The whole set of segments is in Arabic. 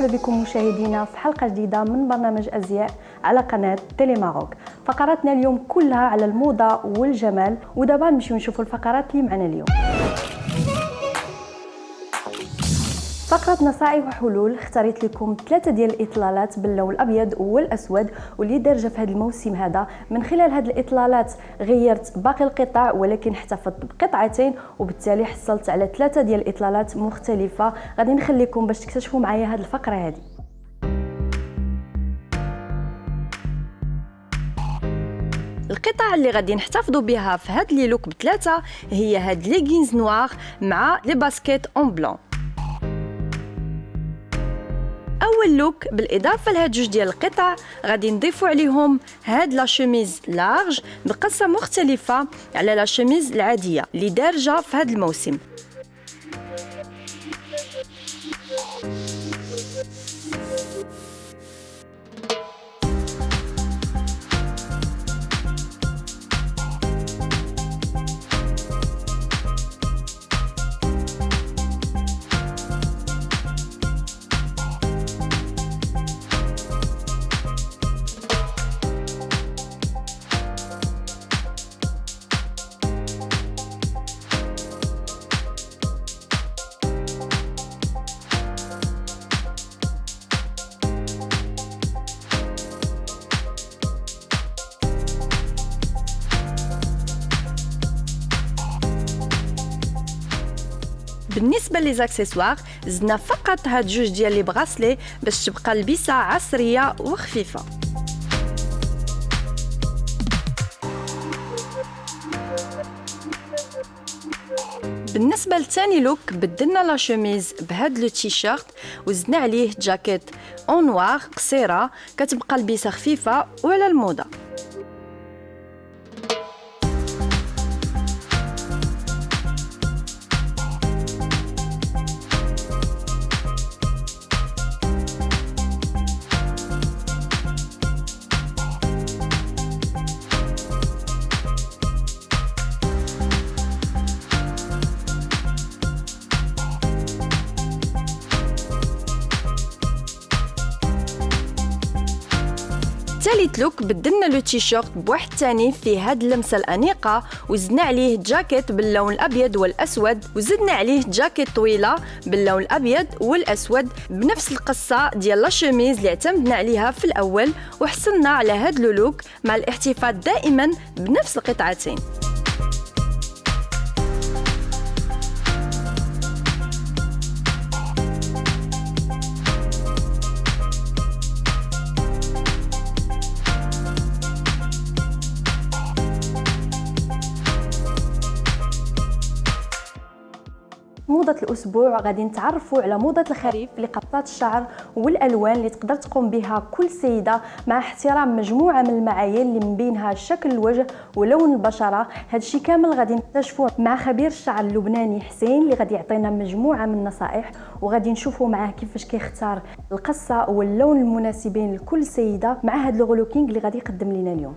مرحبا بكم مشاهدينا في حلقة جديدة من برنامج أزياء على قناة تيلي ماروك. فقراتنا اليوم كلها على الموضة والجمال، ودابا نمشيو نشوفوا الفقرات اللي معنا اليوم. فقرة نصائح وحلول اختاريت لكم 3 ديال الاطلالات باللون الابيض والاسود واللي دارجه في هذا الموسم هذا. من خلال هذه الاطلالات غيرت باقي القطع ولكن احتفظت بقطعتين، وبالتالي حصلت على 3 ديال الاطلالات مختلفه. غادي نخليكم باش تكتشفوا معايا هذه الفقره هذه. القطع اللي غادي نحتفظوا بها في هذا لي لوك بثلاثه هي هاد ليغينز نوار مع لي باسكيت اون بلون. اول لوك بالاضافه لهاد جوج ديال القطع غادي نضيفوا عليهم هاد لا شوميز لارج بقصه مختلفه على لا شوميز العاديه اللي دارجه في هاد الموسم. بالنسبه لي زاكسيسوار زدنا فقط هاد جوج ديال لي براسلي باش تبقى البسه عصريه وخفيفه. بالنسبه لثاني لوك بدلنا لا شوميز بهاد لو تيشيرت وزدنا عليه جاكيت اون نوار قصيره كتبقى البسه خفيفه وعلى الموضه. ثالث لوك بدلنا لو تيشيرت بواحد ثاني فيه هاد اللمسه الانيقه وزدنا عليه جاكيت باللون الابيض والاسود، وزدنا عليه جاكيت طويله باللون الابيض والاسود بنفس القصه ديال لا شوميز اللي اعتمدنا عليها في الاول، وحصلنا على هاد لو لوك مع الاحتفاظ دائما بنفس القطعتين. موضة الأسبوع غادي نتعرفوا على موضة الخريف لقطات الشعر والألوان اللي تقدر تقوم بها كل سيدة مع احترام مجموعة من المعايير اللي من بينها شكل الوجه ولون البشرة. هادشي كامل غادي نكتشفوه مع خبير الشعر اللبناني حسين اللي غادي يعطينا مجموعة من النصائح، وغادي نشوفوا معاه كيفاش كيختار القصة واللون المناسبين لكل سيدة مع هاد الغلوكينغ اللي غادي يقدم لنا اليوم.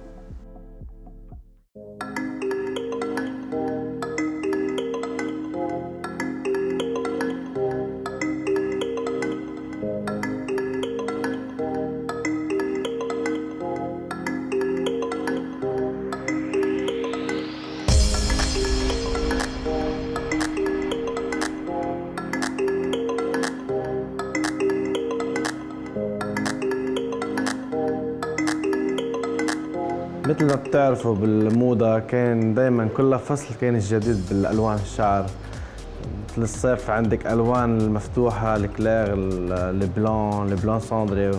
مثل ما بتعرفوا بالموضة كان دايما كل فصل كان الجديد بالألوان الشعر. مثل الصيف عندك ألوان المفتوحة الكلير البلون ساندري،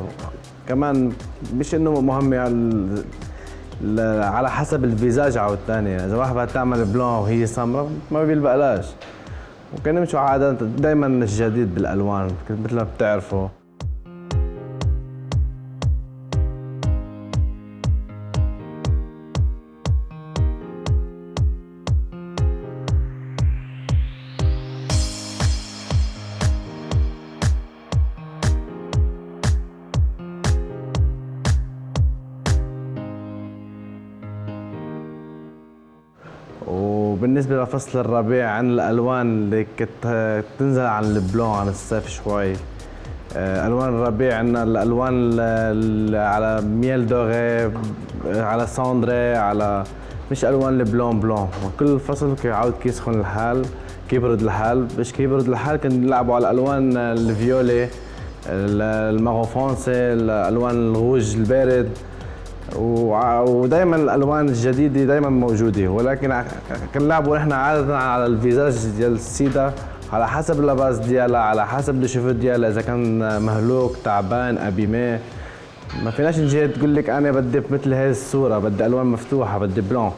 كمان مش إنه مهم يعني على حسب الفيزاج عاود تاني. إذا واحد بدها تعمل بلون وهي سمراء ما بيلبقلاش، وكان نمشوا عادة دايما الجديد بالألوان مثل ما بتعرفوا. وبالنسبة لفصل الربيع عن الألوان اللي كنت تنزل عن البلون عن الصيف شوي، الوان الربيع عندنا الالوان على ميل دوغي، على ساندري، على مش الوان البلون بلون. وكل فصل كيعاود كيسخن الحال، كيبرد الحال. باش كيبرد الحال كنلعبوا على الالوان الفيولي، المارون فرونسي، الالوان الروج البارد. ودائما الالوان الجديده دائما موجوده، ولكن كنلعبوا نحن عاده على الفيزاج ديال السيده على حسب اللباس ديالها، على حسب الشوفو ديالها، اذا كان مهلوك تعبان ابيمي. ما فيناش نجي تقول لك انا بدي مثل هذه الصوره، بدي الوان مفتوحه، بدي بلون.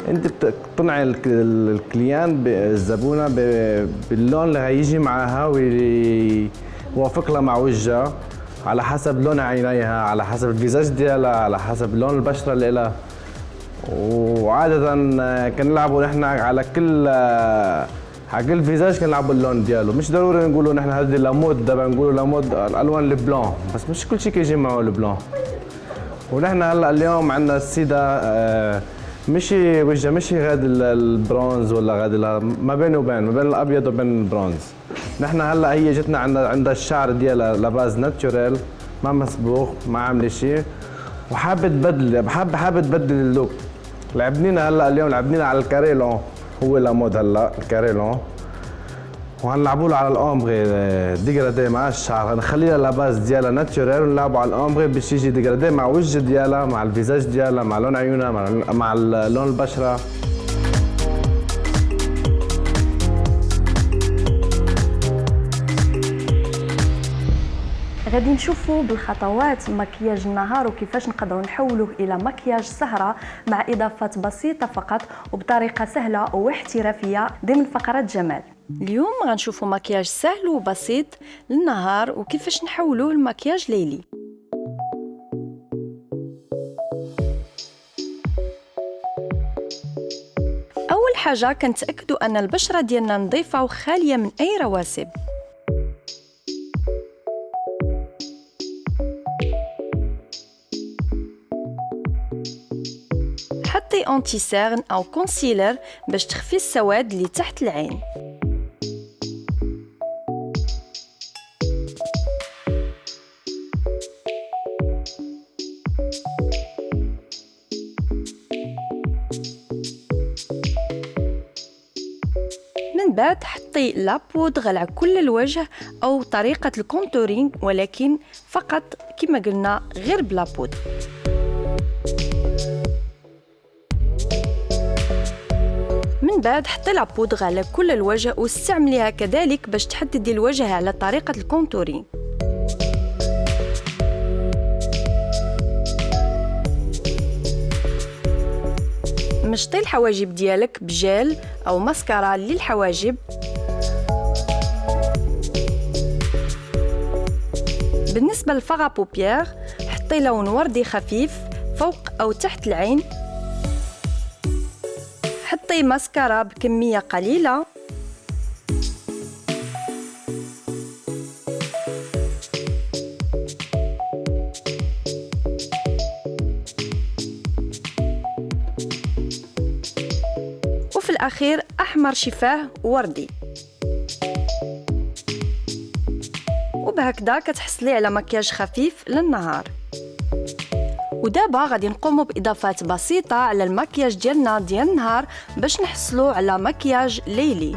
انت بتقنعي الكليان الزبونه باللون اللي هيجي معاها ويوافق لها مع وجهها، على حسب لون عينيها، على حسب الفيزاج ديالها، على حسب لون البشره اللي لها. وعاده كنلعبوا نحن على كل فيزاج كنلعبوا اللون ديالو. مش ضروري نقولوا نحن هذه لامود، دابا نقولوا لامود الالوان البلون، بس مش كل شيء كيجي معه البلون. ونحن هلا اليوم عندنا السيده مشي وجهها مشي غاد البرونز ولا غاد ما بين الابيض وبين البرونز. نحن هلا هي جتنا عندها الشعر ديالها لاباز ناتشورال، ما مسبوغ، ما عامله شيء، وحابه تبدل، حابه تبدل اللوك. لعبنينا هلا اليوم لعبنينا على الكاريلون، هو لامود هلا الكاريلون، وهنلعبوا له على الامبري ديغرادي مع الشعر. نخليها لاباز ديالها ناتشورال ونلعبوا على الامبري باش يجي ديغرادي مع وجه ديالها، مع الفيزاج ديالها، مع لون عيونها، مع لون البشره. غادي نشوفوا بالخطوات مكياج النهار وكيفاش نقدروا نحولوه الى مكياج سهره مع اضافات بسيطه فقط وبطريقه سهله واحترافيه ضمن فقره جمال. اليوم غنشوفوا مكياج سهل وبسيط للنهار وكيفاش نحولوه لمكياج ليلي. اول حاجه كنتاكدوا ان البشره ديالنا نظيفه وخاليه من اي رواسب. حطي انتي سيرن او كونسيلر باش تخفي السواد اللي تحت العين. من بعد حطي لابودغ على كل الوجه او طريقه الكونتورينغ، ولكن فقط كما قلنا غير بلابودغ. من بعد حطي لابودغ على كل الوجه واستعمليها كذلك باش تحددي الوجه على طريقة الكونتورينغ. مشطي الحواجب ديالك بجل او ماسكارا للحواجب. بالنسبة للفغا بوبيير حطي لون وردي خفيف فوق او تحت العين. حطي ماسكارا بكمية قليلة. وفي الأخير أحمر شفاه وردي. وبهكذا كتحصلي على مكياج خفيف للنهار. ودابا غادي نقوموا باضافات بسيطه على المكياج ديالنا ديال النهار باش نحصلوا على مكياج ليلي.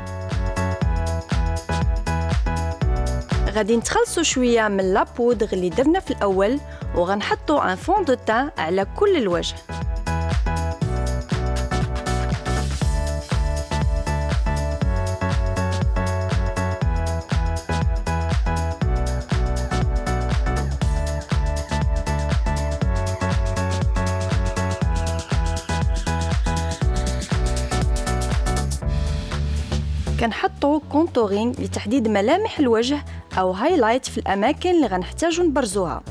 غادي نتخلصوا شويه من لابودغ اللي درنا في الاول وغنحطوا ان فون دو تان على كل الوجه. كنحطوا كونتورينغ لتحديد ملامح الوجه او هايلايت في الاماكن اللي غنحتاجو نبرزوها.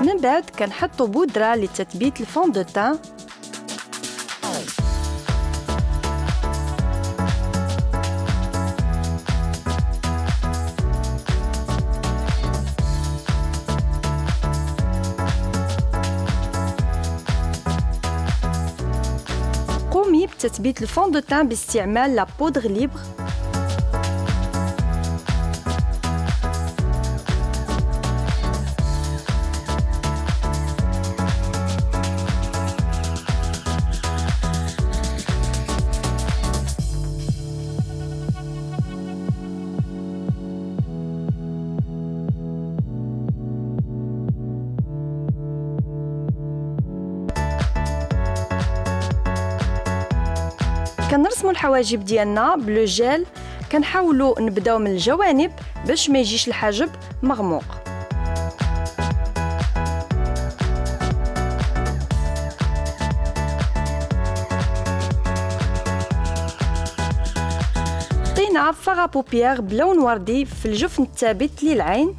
من بعد كنحطوا بودرة لتثبيت الفون دو تان. قومي بتثبيت الفون دو تان باستعمال لا بودر ليبر. كنرسموا الحواجب ديالنا بلو جيل، كنحاولوا نبداو من الجوانب باش ما يجيش الحاجب مغموق. حطينا فغا بوبيير بلون وردي في الجفن الثابت للعين.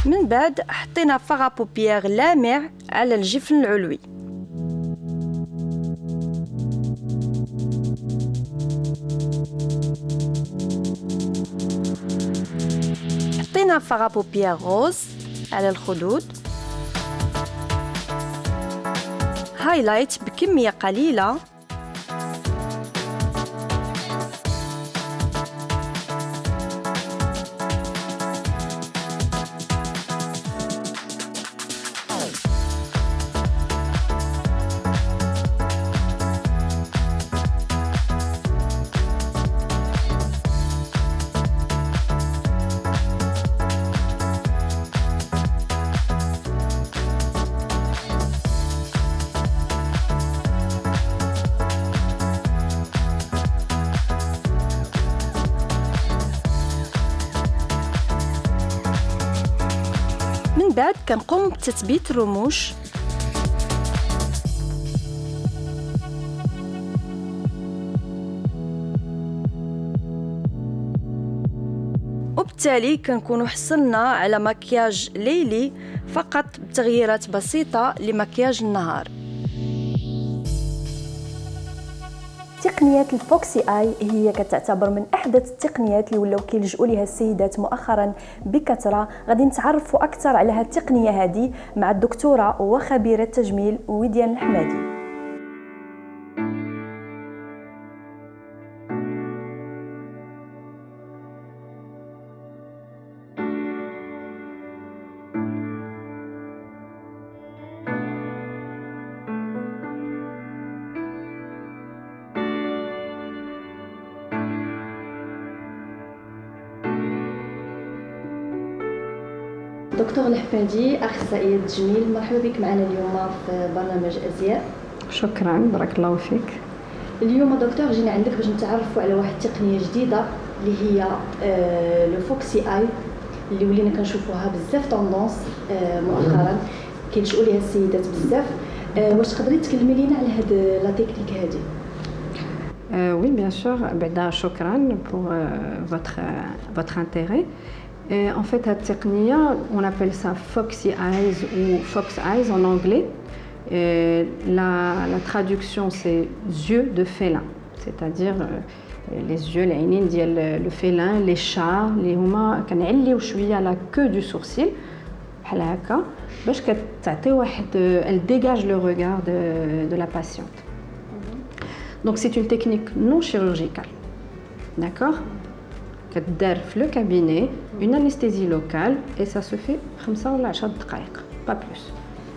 من بعد حطينا فغا بوبيير لامع على الجفن العلوي. حطينا فغا بوبيير روز على الخدود. هايلايت بكمية قليلة. من بعد كنقوم بتثبيت الرموش. وبالتالي كنكونوا حصلنا على مكياج ليلي فقط بتغييرات بسيطة لمكياج النهار. تقنية الفوكسي آي هي كتعتبر من أحدث التقنيات اللي ولاو كيلجؤوا ليها السيدات مؤخرا بكثرة. غادي نتعرفوا أكثر على هذه التقنية هذه مع الدكتورة وخبيرة التجميل وديان الحمادي. دكتور الحمادي، أخصائية التجميل، مرحبا بك معنا اليوم في برنامج أزياء. شكرا، بارك الله فيك. اليوم دكتور جينا عندك باش نتعرفوا على واحد التقنية جديدة اللي هي لو فوكسي آي، اللي ولينا كنشوفوها بزاف طوندونس مؤخرا كيلجؤوا ليها السيدات بزاف. واش تقدري تكلمي لينا على هاد لا تكنيك هادي؟ Oui, bien sûr. بعدا شكرا pour votre intérêt. En fait, la technique, on appelle ça Foxy Eyes ou Fox Eyes en anglais. La traduction, c'est yeux de félin, c'est-à-dire les yeux, les عينين ديال le félin, les chats, اللي هما كنعليو شويه على queue du sourcil بحال هكا باش كتعطي واحد elle dégage le regard de la patiente. Donc c'est une technique non chirurgicale. D'accord? كتدار في لو كابيني une anesthésie locale et ça se fait 5 ولا 10 دقائق pas plus.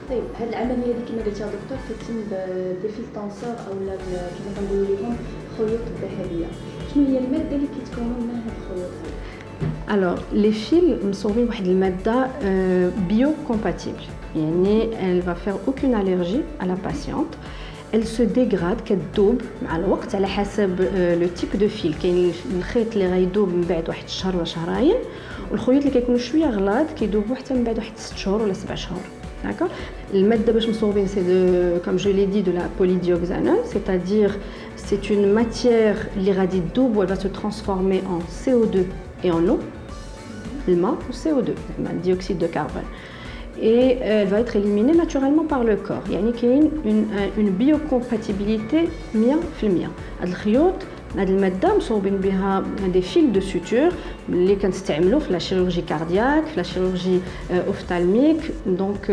طيب هاد العمليه اللي كما قلتي دكتور كتم بديفيل طونسور اولا كما كنقولوا لهم خيوط الذهبيه. شنو هي الماده اللي كيتكونوا منها هاد الخيوط؟ Alors les fils مصوبين واحد الماده biocompatible يعني elle va faire aucune allergie à la patiente. Elle se dégrade كتذوب مع الوقت على حسب لو تيب دو فيل. كاين الخيط اللي غيذوب من بعد واحد الشهر ولا شهرين والخيوط اللي كيكونوا شويه غلاظ كيذوبوا حتى من بعد واحد 6 شهور ولا 7 شهور. D'accord. الماده باش مصوبين سي دو comme je l'ai dit de la polydioxanone, c'est-à-dire c'est une matière اللي غادي تذوب و elle va se transformer en CO2 et en eau. الماء و CO2 le dioxyde de carbone. Et elle va être éliminée naturellement par le corps. يعني كاين une biocompatibilité 100%. هاد الخيوط هاد الماده مصوبين بها دي فيل دو سوتور اللي كنستعملوا في لا شيروجي كاردياك في لا شيروجي اوفتالميك. دونك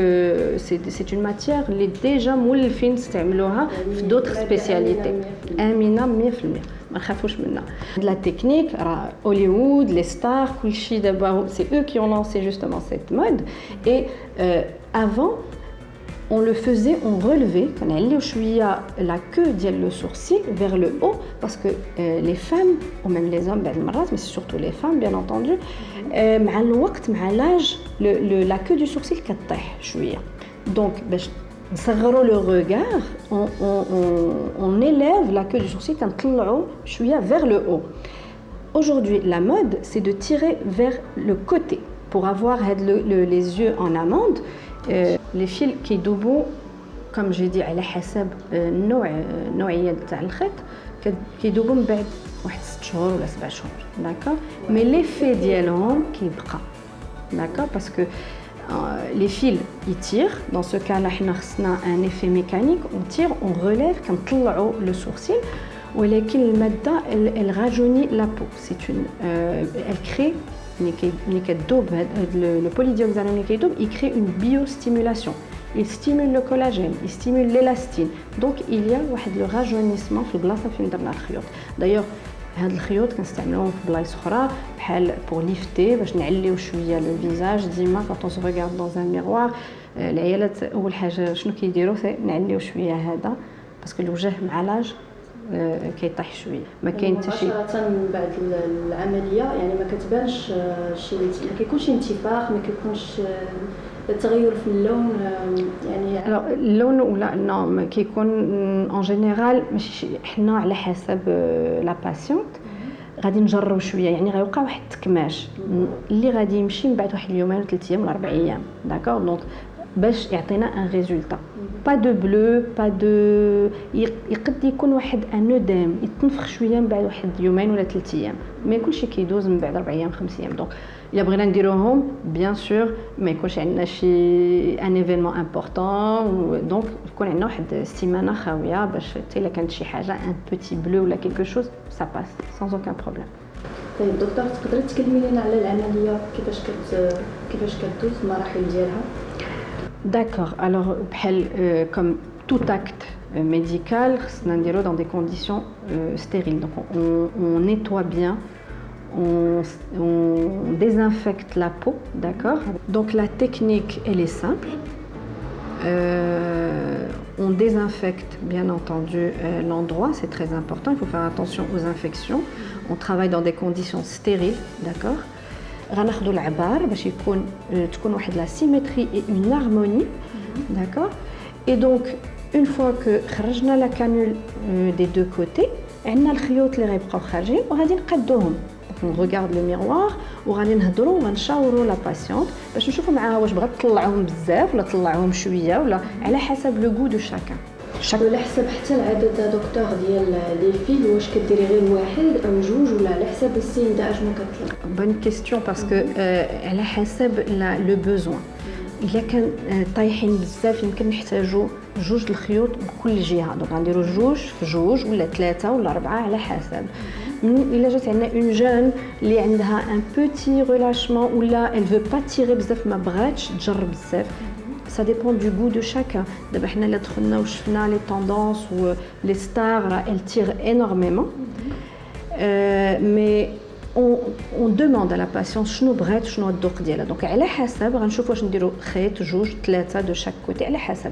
سي اون ماتيير اللي ديجا مولفين نستعملوها في دوطخ سبيسياليتي امنه 100%. ما نخافوش منها. لا تكنيك راه هوليوود لي ستار كلشي دابا سي او كي اون لانسي جوستومون سيت مود. اي avant on le faisait, on relevait, on allait la queue le sourcil vers le haut parce que les femmes ou même les hommes, mais c'est surtout les femmes bien entendu, مع l'âge la queue du sourcil كتطيح شويه. Donc باش نصغروا le regard, on élève la queue du sourcil كنطلعوا شويه vers le haut. Aujourd'hui, la mode, c'est de tirer vers le côté pour avoir les yeux en amande. Les fils qui يذوبوا comme j'ai dit على حسب النوعيه تاع الخيط كيذوبوا من بعد واحد 6 شهور ولا 7 شهور. داكور. مي ليفي ديالهم كيبقى. داكور باسكو les fils ils tirent. Dans ce cas là حنا خصنا un effet mécanique, on tire, on relève كنطلعوا le sourcil. ولكن الماده elle rajeunit la peau. C'est une elle crée le polydioxanone il crée une biostimulation. Il stimule le collagène, il stimule l'élastine. Donc il y a le rajeunissement في البلاصه فين درنا الخيوط. D'ailleurs هاد الخيوط كنستعملوهم في بلايص اخرى بحال pour lifter باش نعليو شويه لو فيزاج. ديما quand on se regarde dans un miroir العيالات اول حاجه شنو كيديروا نعليو شويه هذا باسكو الوجه مع لاج كيطيح شويه. ما كاين حتى شي من بعد العمليه يعني ما كتبانش شي ما كيكونش انتفاخ ما كيكونش تغير في اللون يعني اللون ولا نو كيكون اون جينيرال ماشي حنا على حسب لا باسيونت غادي نجرب شويه يعني غيوقع واحد التكماش اللي غادي يمشي من بعد واحد اليومين 3 ايام ولا 4 ايام. داكور. دونك باش يعطينا ان ريزولتا با دو بلو با دو يقد يكون واحد ان اوديم يتنفخ شويه من بعد واحد يومين ولا 3 ايام ما يكونش كيدوز من بعد 4 ايام 5 ايام. دونك الا بغينا نديروهم بيان سور ما يكونش عندنا شي ان ايفينمون امبورطون. دونك يكون عندنا واحد السيمانه خاويه باش حتى الا كانت شي حاجه ان بوتي بلو ولا كيلكو شوز سا باس سانز اوكان بروبليم. طيب دكتور تقدري تكلمي لنا على العمليه كيفاش كدوز المراحل ديالها؟ D'accord. Alors, comme tout acte médical, on le dans des conditions stériles. Donc, on nettoie bien, on désinfecte la peau, d'accord. Donc, la technique, elle est simple. On désinfecte, bien entendu, l'endroit, c'est très important. Il faut faire attention aux infections. On travaille dans des conditions stériles, d'accord. غناخذوا العبار باش تكون واحد لا سيمتري اي اون هارموني. داكور. اي دونك اون فوا كو خرجنا لا كانول دي دو كوتي عندنا الخيوط اللي غيبقاو خارجين وغادي نقادوهم. نغوغارد لو ميروار وغادي نهضروا وغنشاوروا لا باسيونت باش نشوفوا معاها واش بغات تطلعوهم بزاف ولا تطلعوهم شويه ولا على حسب لو غو دو شاكان. على حسب حتى العدد دكتور ديال لي فيل واش كديري غير واحد او جوج ولا على حسب السيده اشنو كتطلب؟ بون كيستيون باسكو على حسب لو بوزوان. الا كان طايحين بزاف يمكن نحتاجوا جوج الخيوط بكل جهه. دونك غنديروا جوج في جوج ولا 3 ولا 4 على حسب. الا جات عندنا اون جون اللي عندها ان بوتي ريلاشمون ولا elle veut pas tirer بزاف ما بغاتش تجرب بزاف. Ça dépend du goût de chacun. دابا حنا اللي دخلنا وشفنا لي طوندونس و لي ستار elles tirent énormément. Mais on demande à la patiente شنو بغات شنو الذوق ديالها. دونك على حسب غنشوف واش نديرو خيط جوج ثلاثه دو شاك كوتي على حسب.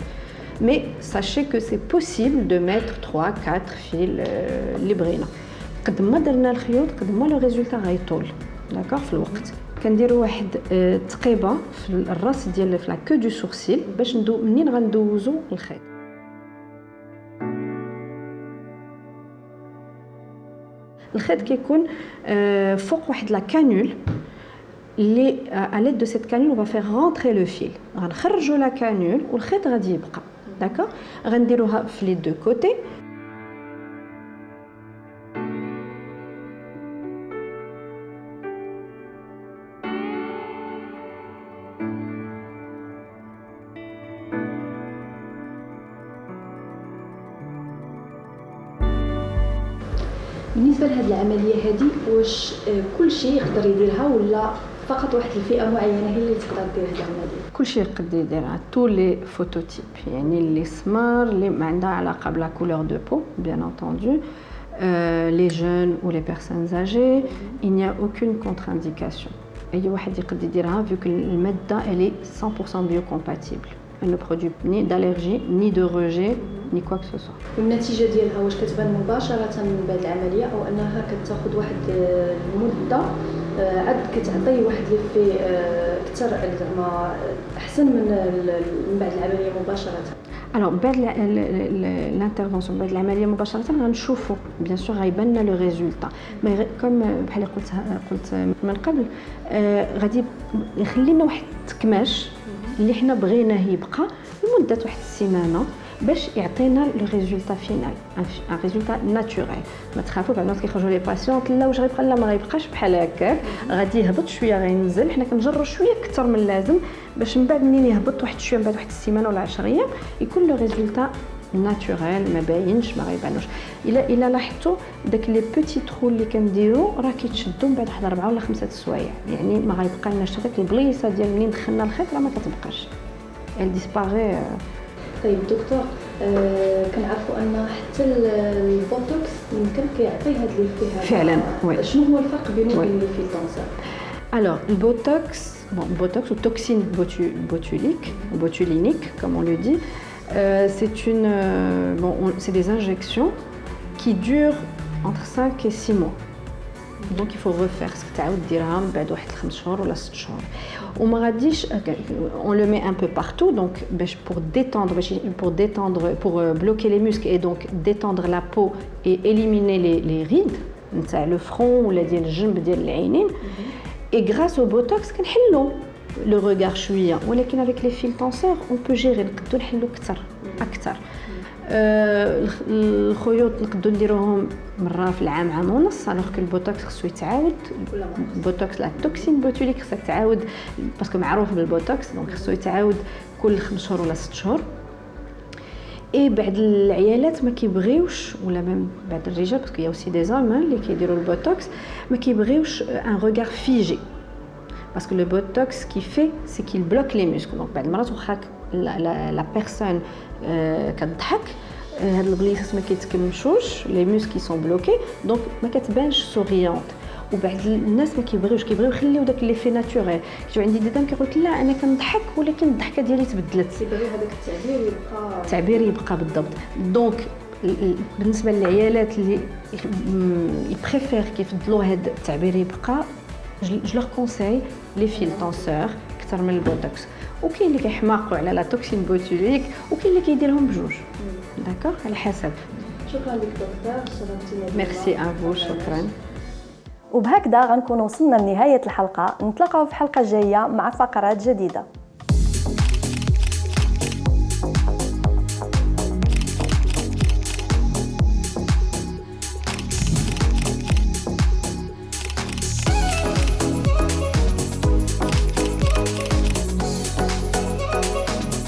Mais sachez que c'est possible de mettre 3 4 fils اللي بغينا. قد ما درنا الخيوط قد ما لو ريزولتا غيطول. داكوغ في الوقت. كنديروا واحد تقيبه في الراس ديال في لا كو دو سورسيل باش منين غندوزو الخيط. الخيط كيكون فوق واحد لا كانول اللي à l'aide de cette canule on va faire rentrer le fil. غنخرجوا لا كانول والخيط غادي يبقى. داكوغ غنديروها في لي دو كوتي. بالنسبه لهذه العمليه هذه واش كل شيء يقدر يديرها ولا فقط واحد الفئه معينه هي اللي تقدر دير هذه العمليه؟ كل شيء يقدر يديرها تو لي فوتوتيب يعني اللي سمار اللي ما عندها علاقه بلا كولور دو بو بيان انتوندو les jeunes ou les personnes âgées il n'y a aucune contre-indication اي واحد يقدر يديرها vu que الماده elle est 100% biocompatible. Elle ne produit ni d'allergie, ni de rejet, ni quoi que ce soit. والنتيجه ديالها واش كتبان مباشره من بعد العمليه او انها كتاخذ واحد المده عاد كتعطي واحد لي في اكثر زعما احسن من بعد العمليه مباشره؟ Alors بعد l'intervention بعد العمليه مباشره غنشوفوا بيان سور غيبان لنا لو ريزولتا مي كوم بحال قلت من قبل غادي يخلي لنا واحد التكماش اللي حنا بغيناه يبقى لمده واحد السيمانه باش يعطينا لو ريزولتا فينال ان ريزولتا ناتوريل. ما تخافوا بعد الناس كيخرجوا لي باسيونط لا واش غيبقى لا ما غيبقاش بحال هكاك غادي يهبط شويه غينزل. حنا كنجروا شويه اكثر من اللازم باش من بعد منين يهبط واحد شويه من بعد واحد السيمانه ولا 10 ايام يكون لو ريزولتا ناتوريل ما باينش ما غيبانوش. الا لاحظتوا داك لي بوتي ترو اللي كنديروا راه كيتشدوا من بعد واحد 4 ولا 5 سوايع يعني ما غيبقى لناش حتى داك البليصه ديال منين دخلنا الخيط راه ما كتبقاش ال ديسباري. طيب دكتور كنعرفوا ان حتى البوتوكس يمكن كيعطي هاد لي فيه فعلا وي. شنو هو الفرق بينه وبين لي فيتونسر؟ Alors le botox ou toxine botulique comme on le dit c'est des injections qui durent entre 5 et 6 mois. Donc il faut refaire ce تعاود ديرها من بعد واحد 5 شهور ولا 6 شهور وما غاديش on le met un peu partout donc باش pour bloquer les muscles et donc détendre la peau et éliminer les rides نتاع le front ولا ديال الجنب ديال العينين et grâce au botox كنحلو le regard شويه ولكن avec les fils tenseurs on peut gérer نقدروا نحلو اكثر. الخيوط نقدروا نديروهم مره في العام عام ونص الوغ كو البوتوكس خصو يتعاود البوتوكس لا توكسين بوتوليك خصها تعاود باسكو معروف بالبوتوكس دونك خصو يتعاود كل 5 شهور ولا 6 شهور. اي بعد العيالات ما كيبغيوش ولا ميم بعد الرجال باسكو يا اوسي دي زوم اللي كيديروا البوتوكس ما كيبغيوش ان ريغار فيجي parce que le botox ce qu'il fait c'est qu'il bloque les muscles. donc بعد المرات واخا la personne كتضحك هاد البليصات ما كيتكمشوش لي موسكل سون بلوكي دونك ما كتبانش سوريونت. وبعد الناس ما كيبغيو يخليو داك لي في ناتوريل. كنت عندي دي دام كيقول لا انا كنضحك ولكن الضحكه ديالي تبدلت كيبغيو هذاك التعبير يبقى بالضبط. دونك بالنسبه للعيالات اللي يبريفير كيفضلوا هذا التعبير يبقى جو لور كونساي لي فيل طونسور اكثر من البوتوكس. وكاين اللي كيحماقوا على لا توكسين بوتوليك وكاين اللي كيديرهم بجوج داكوغ على حسب. شكرا لك دكتور شرفتينا. ميرسي افو شكرا. وبهكذا غنكون وصلنا لنهايه الحلقه. نتلاقاو في حلقه جايه مع فقرات جديده.